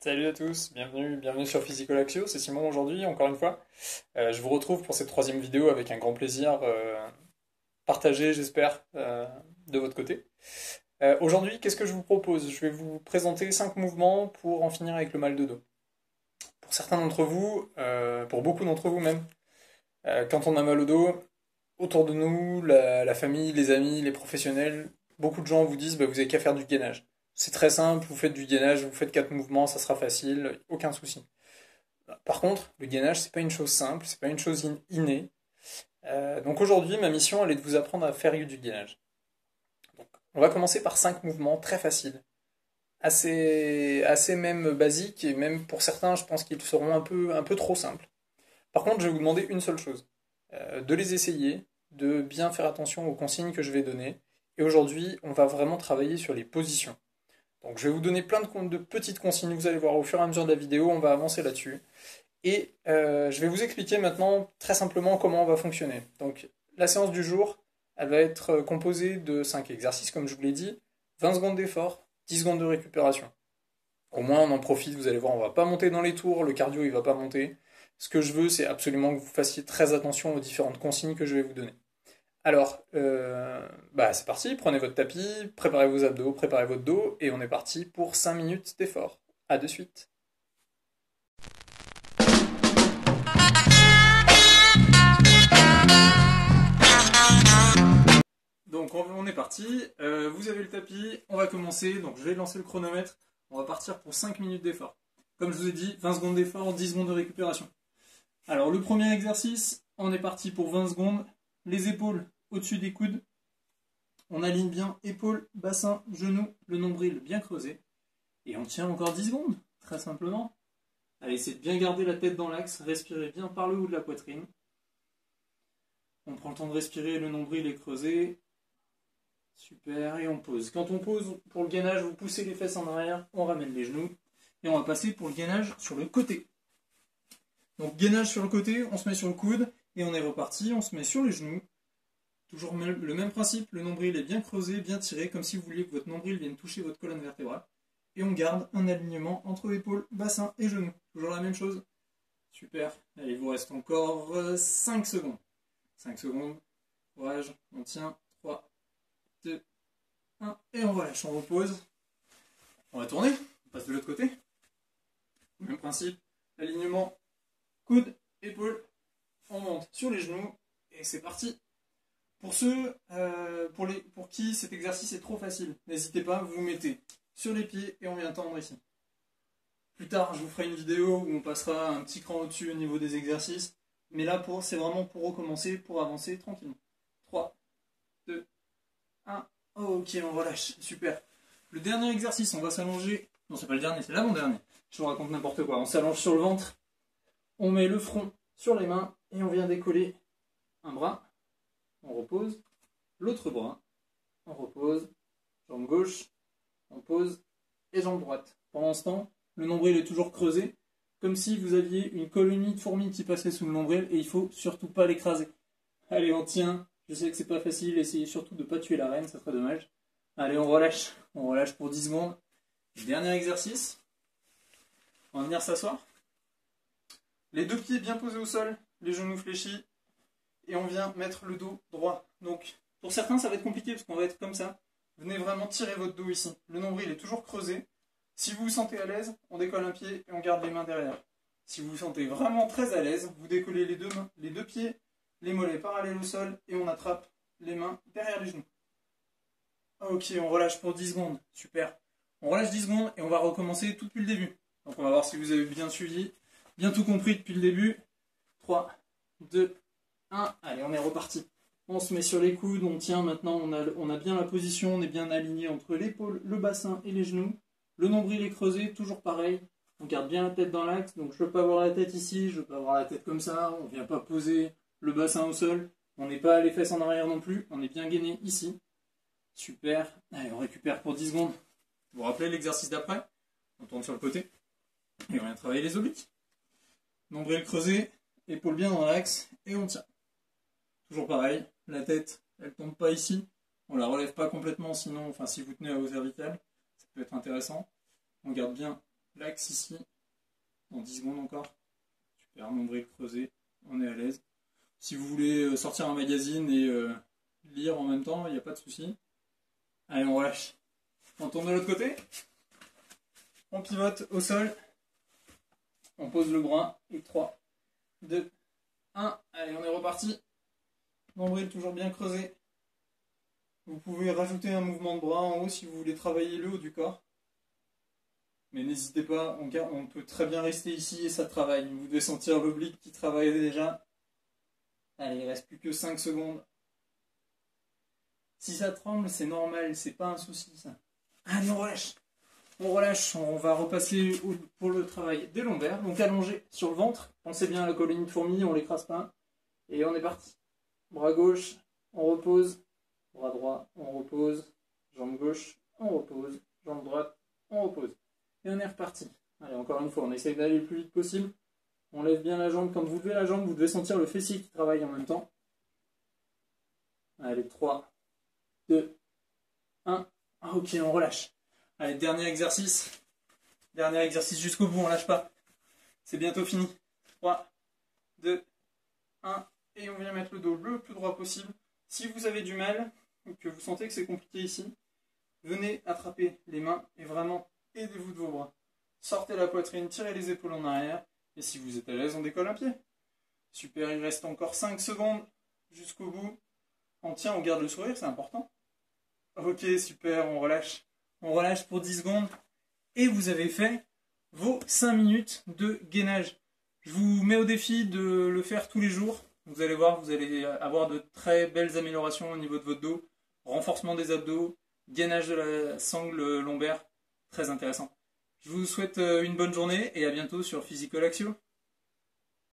Salut à tous, bienvenue sur Physical Axio, c'est Simon aujourd'hui, encore une fois. Je vous retrouve pour cette troisième vidéo avec un grand plaisir partagé, j'espère, de votre côté. Aujourd'hui, qu'est-ce que je vous propose? Je vais vous présenter 5 mouvements pour en finir avec le mal de dos. Pour certains d'entre vous, pour beaucoup d'entre vous même, quand on a mal au dos, autour de nous, la famille, les amis, les professionnels, beaucoup de gens vous disent bah, vous n'avez qu'à faire du gainage. C'est très simple, vous faites du gainage, vous faites 4 mouvements, ça sera facile, aucun souci. Par contre, le gainage, c'est pas une chose simple, c'est pas une chose innée. Donc aujourd'hui, ma mission, elle est de vous apprendre à faire du gainage. Donc, on va commencer par 5 mouvements très faciles, assez même basiques, et même pour certains, je pense qu'ils seront un peu trop simples. Par contre, je vais vous demander une seule chose, de les essayer, de bien faire attention aux consignes que je vais donner. Et aujourd'hui, on va vraiment travailler sur les positions. Donc je vais vous donner plein de petites consignes, vous allez voir au fur et à mesure de la vidéo, on va avancer là-dessus. Et je vais vous expliquer maintenant très simplement comment on va fonctionner. Donc la séance du jour, elle va être composée de 5 exercices, comme je vous l'ai dit, 20 secondes d'effort, 10 secondes de récupération. Au moins on en profite, vous allez voir, on va pas monter dans les tours, le cardio il va pas monter. Ce que je veux, c'est absolument que vous fassiez très attention aux différentes consignes que je vais vous donner. Alors, c'est parti, prenez votre tapis, préparez vos abdos, préparez votre dos, et on est parti pour 5 minutes d'effort. A de suite. Donc on est parti, vous avez le tapis, on va commencer, donc je vais lancer le chronomètre, on va partir pour 5 minutes d'effort. Comme je vous ai dit, 20 secondes d'effort, 10 secondes de récupération. Alors le premier exercice, on est parti pour 20 secondes, les épaules au-dessus des coudes, on aligne bien épaules, bassin, genoux, le nombril bien creusé, et on tient encore 10 secondes, très simplement. Allez, essayez de bien garder la tête dans l'axe, respirez bien par le haut de la poitrine. On prend le temps de respirer, le nombril est creusé. Super, et on pose. Quand on pose pour le gainage, vous poussez les fesses en arrière, on ramène les genoux, et on va passer pour le gainage sur le côté. Donc gainage sur le côté, on se met sur le coude, et on est reparti, on se met sur les genoux. Toujours le même principe, le nombril est bien creusé, bien tiré, comme si vous vouliez que votre nombril vienne toucher votre colonne vertébrale. Et on garde un alignement entre épaules, bassin et genoux. Toujours la même chose. Super. Allez, il vous reste encore 5 secondes. 5 secondes. Courage, on tient. 3, 2, 1. Et on relâche, on repose. On va tourner. On passe de l'autre côté. Même principe. Alignement, coude, épaule. On monte sur les genoux. Et c'est parti. Pour ceux pour qui cet exercice est trop facile, n'hésitez pas, vous vous mettez sur les pieds et on vient tendre ici. Plus tard, je vous ferai une vidéo où on passera un petit cran au-dessus au niveau des exercices. Mais là, c'est vraiment pour recommencer, pour avancer tranquillement. 3, 2, 1. Ok, on relâche. Super. Le dernier exercice, on va s'allonger. Non, c'est pas le dernier, c'est l'avant-dernier. Je vous raconte n'importe quoi. On s'allonge sur le ventre. On met le front sur les mains et on vient décoller un bras. On repose, l'autre bras, on repose, jambe gauche, on pose, et jambe droite. Pendant ce temps, le nombril est toujours creusé, comme si vous aviez une colonie de fourmis qui passait sous le nombril, et il ne faut surtout pas l'écraser. Allez, on tient, je sais que c'est pas facile, essayez surtout de ne pas tuer la reine, ça serait dommage. Allez, on relâche pour 10 secondes. Dernier exercice, on va venir s'asseoir. Les deux pieds bien posés au sol, les genoux fléchis, et on vient mettre le dos droit. Donc, pour certains, ça va être compliqué parce qu'on va être comme ça. Venez vraiment tirer votre dos ici. Le nombril est toujours creusé. Si vous vous sentez à l'aise, on décolle un pied et on garde les mains derrière. Si vous vous sentez vraiment très à l'aise, vous décollez les deux pieds, les mollets parallèles au sol et on attrape les mains derrière les genoux. Ok, on relâche pour 10 secondes. Super. On relâche 10 secondes et on va recommencer tout depuis le début. Donc on va voir si vous avez bien suivi, bien tout compris depuis le début. 3, 2, 1, allez, on est reparti. On se met sur les coudes, on tient maintenant, on a bien la position, on est bien aligné entre l'épaule, le bassin et les genoux. Le nombril est creusé, toujours pareil. On garde bien la tête dans l'axe, donc je ne veux pas avoir la tête ici, je ne veux pas avoir la tête comme ça, on ne vient pas poser le bassin au sol. On n'est pas les fesses en arrière non plus, on est bien gainé ici. Super, allez, on récupère pour 10 secondes. Vous vous rappelez l'exercice d'après? On tourne sur le côté et on vient travailler les obliques. Nombril creusé, épaule bien dans l'axe et on tient. Toujours pareil, la tête, elle tombe pas ici. On la relève pas complètement, sinon, si vous tenez à vos cervicales, ça peut être intéressant. On garde bien l'axe ici, en 10 secondes encore. Super, nombril creusé, on est à l'aise. Si vous voulez sortir un magazine et lire en même temps, il n'y a pas de souci. Allez, on relâche. On tourne de l'autre côté. On pivote au sol. On pose le bras. Et 3, 2, 1. Allez, on est reparti. Nombril toujours bien creusé. Vous pouvez rajouter un mouvement de bras en haut si vous voulez travailler le haut du corps. Mais n'hésitez pas, on peut très bien rester ici et ça travaille. Vous devez sentir l'oblique qui travaille déjà. Allez, il reste plus que 5 secondes. Si ça tremble, c'est normal, c'est pas un souci ça. Allez, on relâche. On relâche, on va repasser pour le travail des lombaires. Donc allongé sur le ventre. Pensez bien à la colline de fourmi, on l'écrase pas. Et on est parti. Bras gauche, on repose. Bras droit, on repose. Jambe gauche, on repose. Jambe droite, on repose. Et on est reparti. Allez, encore une fois, on essaye d'aller le plus vite possible. On lève bien la jambe. Quand vous levez la jambe, vous devez sentir le fessier qui travaille en même temps. Allez, 3, 2, 1. Ah, ok, on relâche. Allez, dernier exercice. Dernier exercice jusqu'au bout, on lâche pas. C'est bientôt fini. 3, 2, 1. Et on vient mettre le dos le plus droit possible. Si vous avez du mal, ou que vous sentez que c'est compliqué ici, venez attraper les mains et vraiment aidez-vous de vos bras. Sortez la poitrine, tirez les épaules en arrière. Et si vous êtes à l'aise, on décolle un pied. Super, il reste encore 5 secondes jusqu'au bout. On tient, on garde le sourire, c'est important. Ok, super, on relâche. On relâche pour 10 secondes. Et vous avez fait vos 5 minutes de gainage. Je vous mets au défi de le faire tous les jours. Vous allez voir, vous allez avoir de très belles améliorations au niveau de votre dos. Renforcement des abdos, gainage de la sangle lombaire. Très intéressant. Je vous souhaite une bonne journée et à bientôt sur Physical Axio.